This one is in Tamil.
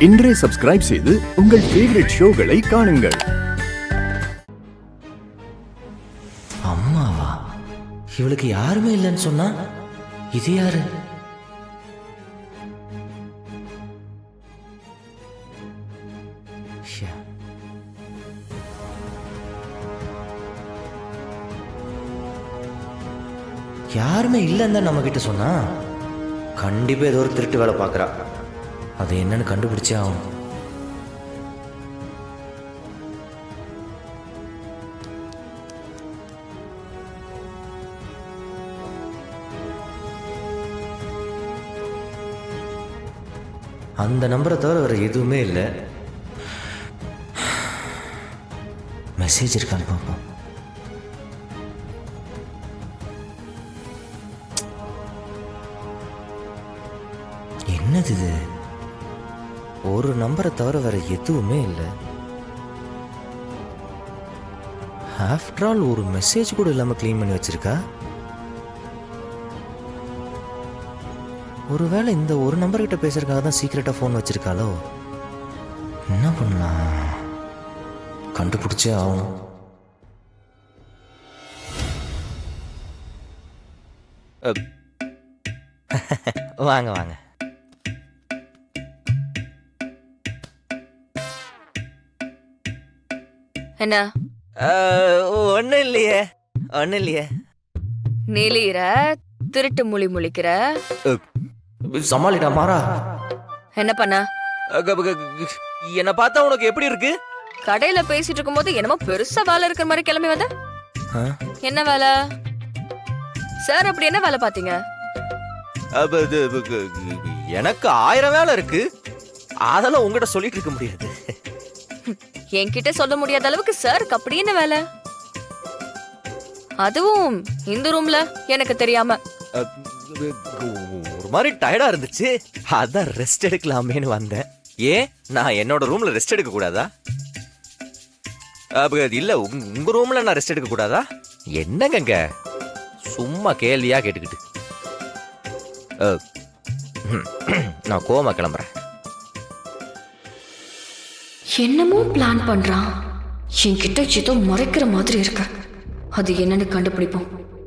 இன்றே சப்ஸ்கிரைப் செய்து உங்கள் ஃபேவரட் ஷோகளை காணுங்கள். அம்மாவா? இவளுக்கு யாருமே இல்லைன்னு சொன்னா இது யாரு? யாருமே இல்லைன்னு தான் நம்ம கிட்ட சொன்னா கண்டிப்பா ஏதோ ஒரு திருட்டு வேலை பார்க்குறா. அது என்னன்னு கண்டுபிடிச்சே ஆகணும். அந்த நம்பரை தவிர வேற எதுவுமே இல்லை. மெசேஜ் இருக்கான்னு பார்ப்போம். என்னது இது? ஒரு நம்பரை தவிர வேற எதுவுமே இல்லை. ஆஃப்டர் ஆல் ஒரு மெசேஜ் கூட இல்லாம கிளீன் பண்ணி வச்சிருக்கா. ஒருவேளை இந்த ஒரு நம்பர் கிட்ட பேசுறதுக்காக தான் சீக்கிரட்டா ஃபோன் வச்சிருக்காளோ? என்ன பண்ணலாம்? கண்டுபிடிச்சே ஆகணும். வாங்க வாங்க. என்ன? ஒன்னும் இல்லையே, ஒன்னும் இல்லையே. நெளியிற, திருட்டு மொழி முழிக்கிற. சமாளிடா மாறா. என்ன பண்ண? என்ன பார்த்தா உனக்கு எப்படி இருக்கு? கடையில பேசிட்டு இருக்கும்போது என்னமோ பெருசா வேலை இருக்கிற மாதிரி கிளம்பி வந்த. என்ன வேலை சார்? அப்படி என்ன வேலை பாத்தீங்க? எனக்கு 1000 வேலை இருக்கு. அதெல்லாம் உங்ககிட்ட சொல்லிட்டு இருக்க முடியாது. என்கிட்ட சொல்ல முடியாத அளவுக்கு சாருக்கு அப்படி என்ன வேலை? அதுவும் இந்த ரூம்ல எனக்கு தெரியாம. ஒரு மாதிரி டயர்டா இருந்துச்சு, அதான் ரெஸ்ட் எடுக்கலாமேன்னு வந்தேன். ஏன் நான் என்னோட ரூம்ல ரெஸ்ட் எடுக்க கூடாதா? இல்ல உங்க ரூம்ல நான் ரெஸ்ட் எடுக்க கூடாதா? என்னங்க சும்மா கேள்வியா கேட்டுக்கிட்டு. நான் கோமா கிளம்புறேன். என்னமோ பிளான் பண்றான். என்கிட்ட ஏதோ மறைக்கிற மாதிரி இருக்கு. அது என்னன்னு கண்டுபிடிப்போம்.